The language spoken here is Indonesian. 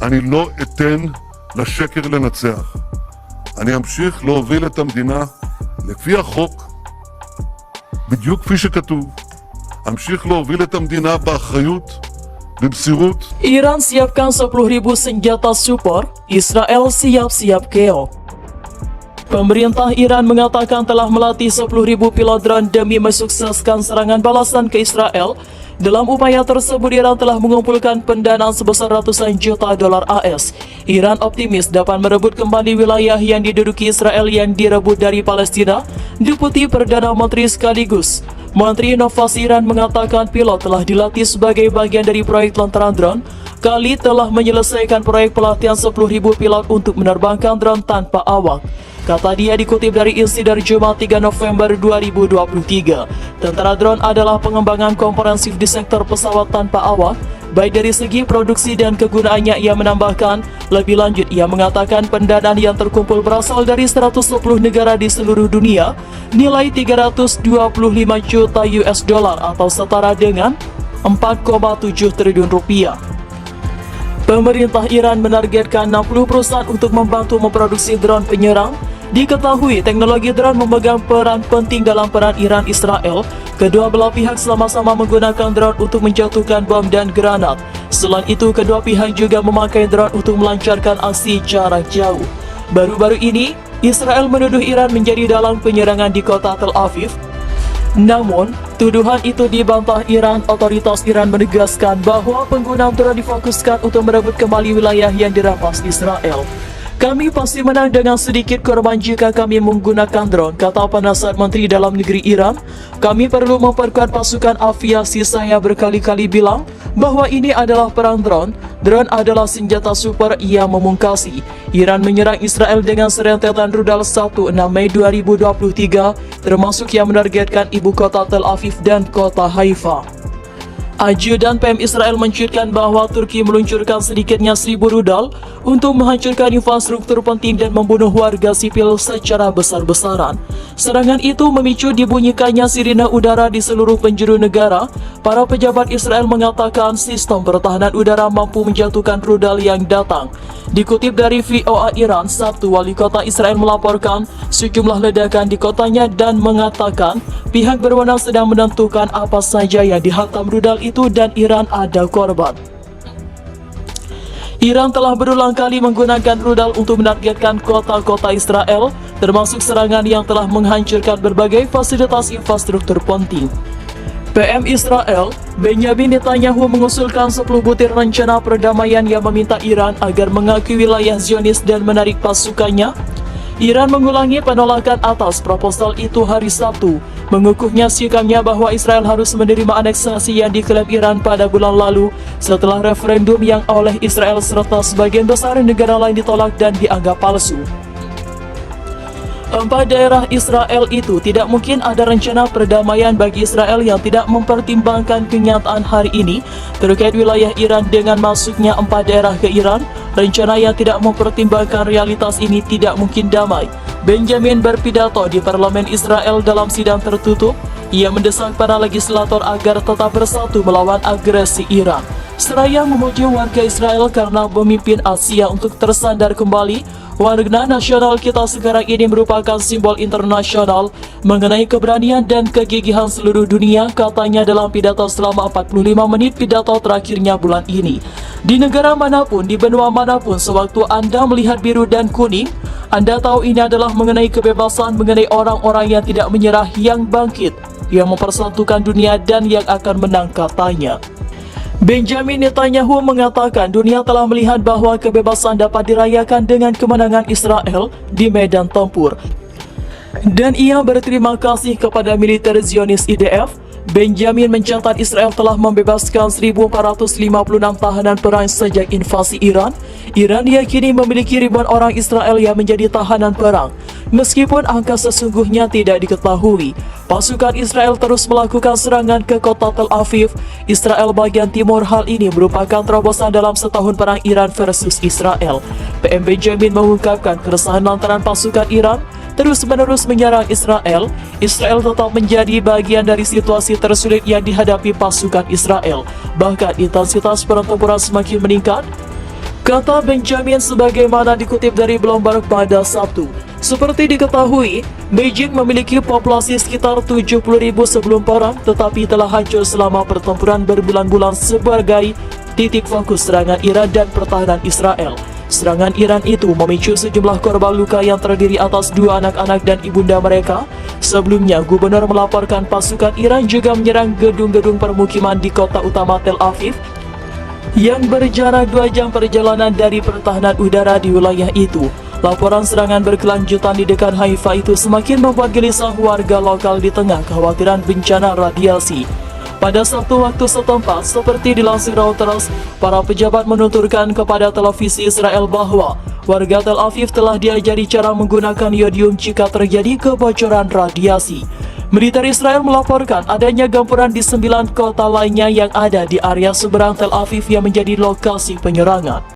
אני לא אתן לשקר לנצח. אני אמשיך להוביל את המדינה לפי החוק, בדיוק כפי שכתוב. אמשיך להוביל את המדינה באחריות, במסירות. Iran siapkan 10.000 senjata super, Israel siap-siap keok. Pemerintah Iran mengatakan telah melatih 10.000 pilot drone demi mensukseskan serangan balasan ke Israel. Dalam upaya tersebut, Iran telah mengumpulkan pendanaan sebesar ratusan juta dolar AS. Iran optimis dapat merebut kembali wilayah yang diduduki Israel yang direbut dari Palestina. Deputi Perdana Menteri sekaligus Menteri Inovasi Iran mengatakan pilot telah dilatih sebagai bagian dari proyek lontaran drone. Khalid telah menyelesaikan proyek pelatihan 10.000 pilot untuk menerbangkan drone tanpa awak. Kata dia dikutip dari Insider Jumat 3 November 2023. Tentara drone adalah pengembangan komprehensif di sektor pesawat tanpa awak, baik dari segi produksi dan kegunaannya. Ia menambahkan, lebih lanjut ia mengatakan pendanaan yang terkumpul berasal dari 110 negara di seluruh dunia, nilai 325 juta US dollar atau setara dengan 4,7 triliun rupiah. Pemerintah Iran menargetkan 60 perusahaan untuk membantu memproduksi drone penyerang. Diketahui teknologi drone memegang peran penting dalam perang Iran-Israel. Kedua belah pihak sama-sama menggunakan drone untuk menjatuhkan bom dan granat. Selain itu, kedua pihak juga memakai drone untuk melancarkan aksi jarak jauh. Baru-baru ini, Israel menuduh Iran menjadi dalang penyerangan di kota Tel Aviv. Namun, tuduhan itu dibantah Iran. Otoritas Iran menegaskan bahwa penggunaan drone difokuskan untuk merebut kembali wilayah yang dirampas Israel. Kami pasti menang dengan sedikit korban jika kami menggunakan drone, kata penasihat Menteri Dalam Negeri Iran. Kami perlu memperkuat pasukan aviasi. Saya berkali-kali bilang bahwa ini adalah perang drone. Drone adalah senjata super, ia memungkasi. Iran menyerang Israel dengan serentetan rudal 1 6 Mei 2023, termasuk yang menargetkan ibu kota Tel Aviv dan kota Haifa. Ajudan PM Israel mencuitkan bahwa Turki meluncurkan sedikitnya 1.000 rudal untuk menghancurkan infrastruktur penting dan membunuh warga sipil secara besar-besaran. Serangan itu memicu dibunyikannya sirine udara di seluruh penjuru negara. Para pejabat Israel mengatakan sistem pertahanan udara mampu menjatuhkan rudal yang datang. Dikutip dari VOA Iran, Sabtu, wali kota Israel melaporkan sejumlah ledakan di kotanya dan mengatakan pihak berwenang sedang menentukan apa saja yang dihantam rudal itu dan Iran ada korban. Iran telah berulang kali menggunakan rudal untuk menargetkan kota-kota Israel, termasuk serangan yang telah menghancurkan berbagai fasilitas infrastruktur penting. PM Israel, Benjamin Netanyahu mengusulkan 10 butir rencana perdamaian yang meminta Iran agar mengakui wilayah Zionis dan menarik pasukannya. Iran mengulangi penolakan atas proposal itu hari Sabtu, mengukuhnya sikapnya bahwa Israel harus menerima aneksasi yang diklaim Iran pada bulan lalu setelah referendum yang oleh Israel serta sebagian besar negara lain ditolak dan dianggap palsu. 4 daerah Israel itu tidak mungkin ada rencana perdamaian bagi Israel yang tidak mempertimbangkan kenyataan hari ini terkait wilayah Iran. Dengan masuknya 4 daerah ke Iran, rencana yang tidak mempertimbangkan realitas ini tidak mungkin damai. Benjamin berpidato di parlemen Israel dalam sidang tertutup. Ia mendesak para legislator agar tetap bersatu melawan agresi Iran, seraya memuji warga Israel karena memimpin Asia untuk tersandar kembali. Warna nasional kita sekarang ini merupakan simbol internasional mengenai keberanian dan kegigihan seluruh dunia, katanya dalam pidato selama 45 menit pidato terakhirnya bulan ini. Di negara manapun, di benua manapun, sewaktu Anda melihat biru dan kuning, Anda tahu ini adalah mengenai kebebasan, mengenai orang-orang yang tidak menyerah, yang bangkit, yang mempersatukan dunia dan yang akan menang, katanya. Benjamin Netanyahu mengatakan dunia telah melihat bahwa kebebasan dapat dirayakan dengan kemenangan Israel di medan tempur. Dan ia berterima kasih kepada militer Zionis IDF. Benjamin mencatat Israel telah membebaskan 1.456 tahanan perang sejak invasi Iran. Iran diyakini memiliki ribuan orang Israel yang menjadi tahanan perang. Meskipun angka sesungguhnya tidak diketahui, pasukan Israel terus melakukan serangan ke kota Tel Aviv, Israel bagian timur. Hal ini merupakan terobosan dalam setahun perang Iran versus Israel. PM Benjamin mengungkapkan keresahan lantaran pasukan Iran terus-menerus menyerang Israel. Israel tetap menjadi bagian dari situasi tersulit yang dihadapi pasukan Israel. Bahkan intensitas pertempuran semakin meningkat. Kata Benjamin sebagaimana dikutip dari Bloomberg pada Sabtu. Seperti diketahui, Beijing memiliki populasi sekitar 70.000 sebelum perang, tetapi telah hancur selama pertempuran berbulan-bulan sebagai titik fokus serangan Iran dan pertahanan Israel. Serangan Iran itu memicu sejumlah korban luka yang terdiri atas 2 anak-anak dan ibunda mereka. Sebelumnya, gubernur melaporkan pasukan Iran juga menyerang gedung-gedung permukiman di kota utama Tel Aviv yang berjarak 2 jam perjalanan dari pertahanan udara di wilayah itu. Laporan serangan berkelanjutan di dekat Haifa itu semakin membuat gelisah warga lokal di tengah kekhawatiran bencana radiasi. Pada Sabtu waktu setempat, seperti dilansir Reuters, para pejabat menuturkan kepada televisi Israel bahwa warga Tel Aviv telah diajari cara menggunakan yodium jika terjadi kebocoran radiasi. Militer Israel melaporkan adanya gempuran di 9 kota lainnya yang ada di area seberang Tel Aviv yang menjadi lokasi penyerangan.